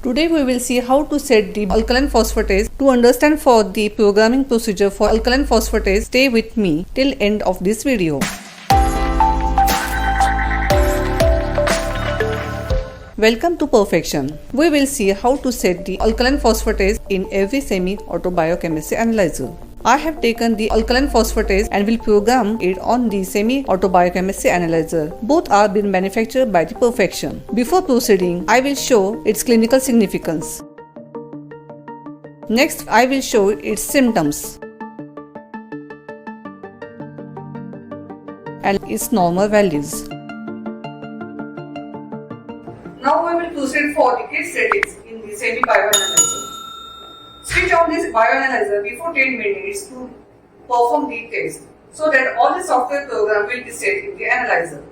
Today we will see how to set the alkaline phosphatase. To understand for the programming procedure for alkaline phosphatase, stay with me till end of this video. Welcome to Perfexn. We will see how to set the alkaline phosphatase in every semi-auto biochemistry analyzer. I have taken the alkaline phosphatase and will program it on the semi-auto biochemistry analyzer. Both are being manufactured by the Perfexn. Before proceeding, I will show its clinical significance. Next, I will show its symptoms and its normal values. Now we will proceed for the kit settings in the semi-bioanalyzer. Switch on this bioanalyzer before 10 minutes to perform the test so that all the software program will be set in the analyzer.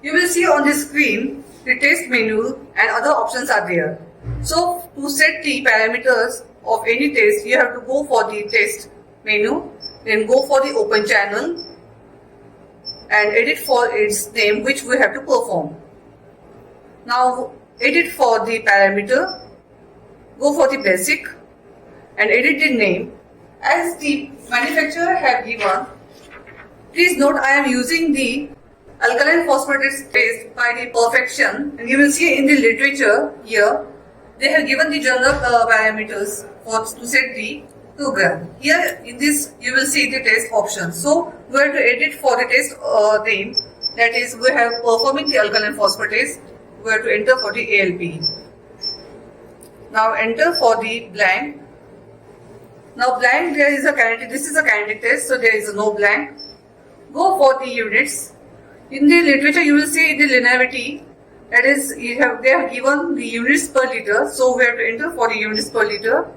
You will see on the screen the test menu and other options are there. So to set the parameters of any test, you have to go for the test menu, then go for the open channel and edit for its name which we have to perform. Now edit for the parameter, go for the basic and edit the name as the manufacturer have given. Please note I am using the alkaline phosphatase test by the Perfexn, and you will see in the literature here they have given the general parameters to set the program. Here in this you will see the test options. So we have to edit for the test name, that is we have performing the alkaline phosphatase. We have to enter for the ALP. Now enter for the blank. Now blank, there is a kinetic, this is a kinetic test, so there is no blank. Go for the units. In the literature you will see in the linearity, that is they have given the units per liter, so we have to enter for the units per liter.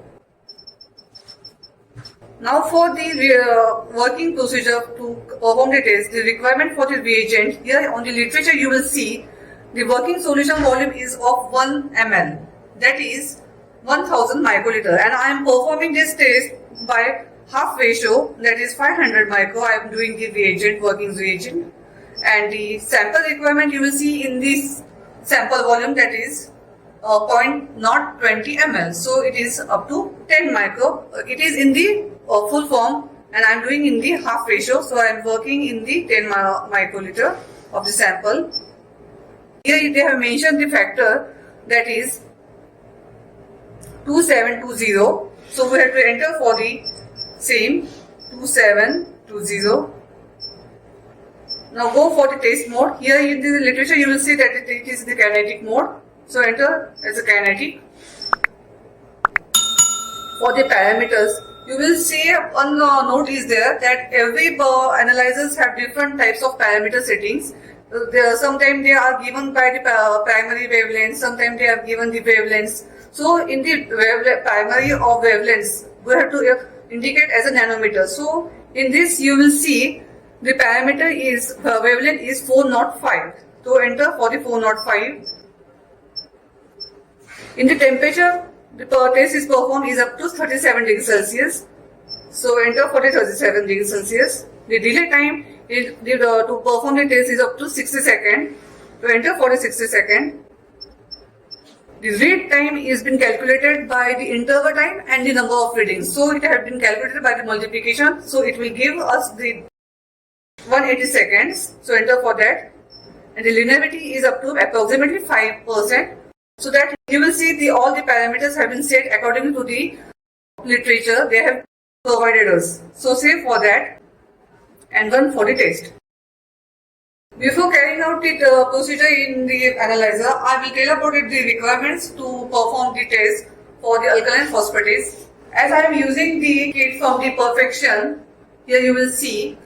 Now for the working procedure to perform the test, the requirement for the reagent, here on the literature you will see the working solution volume is of 1 ml, that is 1000 microliter, and I am performing this test by half ratio, that is 500 micro. I am doing the reagent, working reagent, and the sample requirement you will see in this sample volume, that is 0.020 ml, so it is up to 10 micro. It is in the full form and I am doing in the half ratio, so I am working in the 10 microliter of the sample. Here they have mentioned the factor, that is 2720, so we have to enter for the same 2720. Now go for the test mode. Here in the literature you will see that it is the kinetic mode, so enter as a kinetic. For the parameters, you will see one note is there that every analyzers have different types of parameter settings. Sometimes they are given by the primary wavelength, sometimes they are given the wavelengths. So in the primary or wavelengths, we have to indicate as a nanometer. So in this you will see the parameter is wavelength is 405. So enter for the 405. In the temperature, the test is performed is up to 37 degrees Celsius. So enter for the 37 degrees Celsius. The delay time to perform the test is up to 60 seconds. To enter for the 60 seconds. The read time is been calculated by the interval time and the number of readings. So it has been calculated by the multiplication. So it will give us the 180 seconds. So enter for that. And the linearity is up to approximately 5%. So that you will see all the parameters have been set according to the literature they have provided us. So save for that and run for the test. Before carrying out the procedure in the analyzer, I will tell about the requirements to perform the test for the alkaline phosphatase. As I am using the kit from the Perfexn, here you will see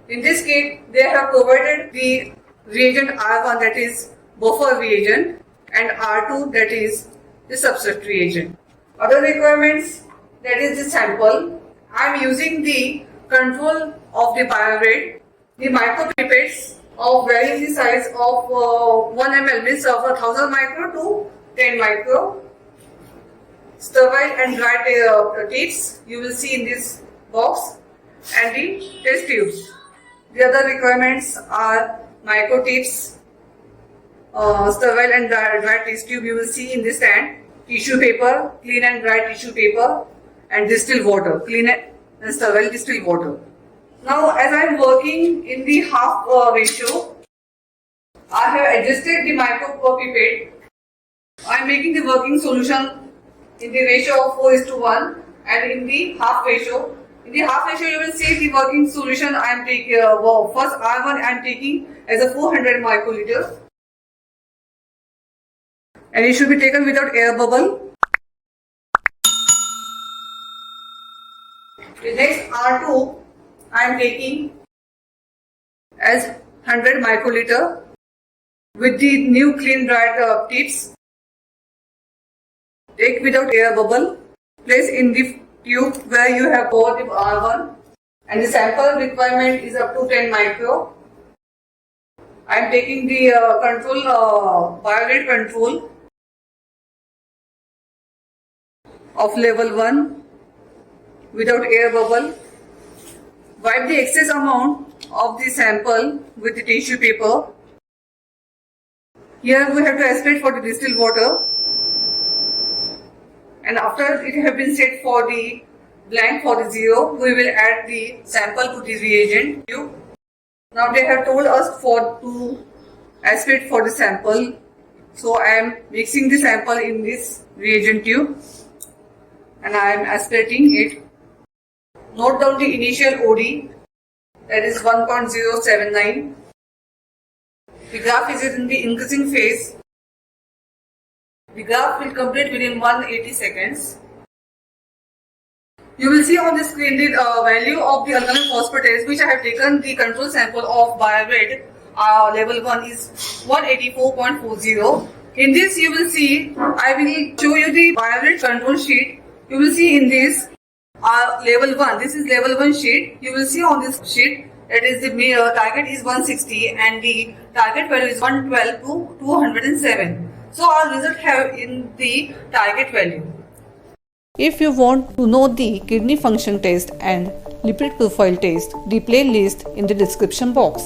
in this kit they have provided the reagent R1, that is buffer reagent, and R2, that is the substrate reagent. Other requirements, that is the sample. I am using the control of the biorate, the micropipettes of varying the size of 1 ml, means of 1000 micro to 10 micro. Sterile and dry tips you will see in this box, and the test tubes. The other requirements are micro tips, sterile and dry test tube you will see in this stand, tissue paper, clean and dry tissue paper, and distilled water, clean and sterile distilled water. Now, as I am working in the half ratio, I have adjusted the micro per pipette. I am making the working solution in the ratio of 4:1 and in the half ratio. In the half ratio, you will see the working solution I am taking, first R1 I am taking as a 400 microliter. And it should be taken without air bubble. The next R2 I am taking as 100 microliter with the new clean dried tips. Take without air bubble. Place in the tube where you have poured the R1 and the sample requirement is up to 10 micro. I am taking the biorate control of level 1 without air bubble. Wipe the excess amount of the sample with the tissue paper. Here we have to aspirate for the distilled water. And after it has been set for the blank for the 0, we will add the sample to the reagent tube. Now they have told us to aspirate for the sample. So I am mixing the sample in this reagent tube and I am aspirating it. Note down the initial OD, that is 1.079. The graph is in the increasing phase. The graph will complete within 180 seconds. You will see on the screen the value of the alkaline phosphatase, which I have taken the control sample of biorate level 1 is 184.40. In this you will see, I will show you the biorate control sheet. You will see in this level 1, this is level 1 sheet. You will see on this sheet that is the target is 160 and the target value is 112 to 207. So our result have in the target value. If you want to know the kidney function test and lipid profile test, the playlist in the description box.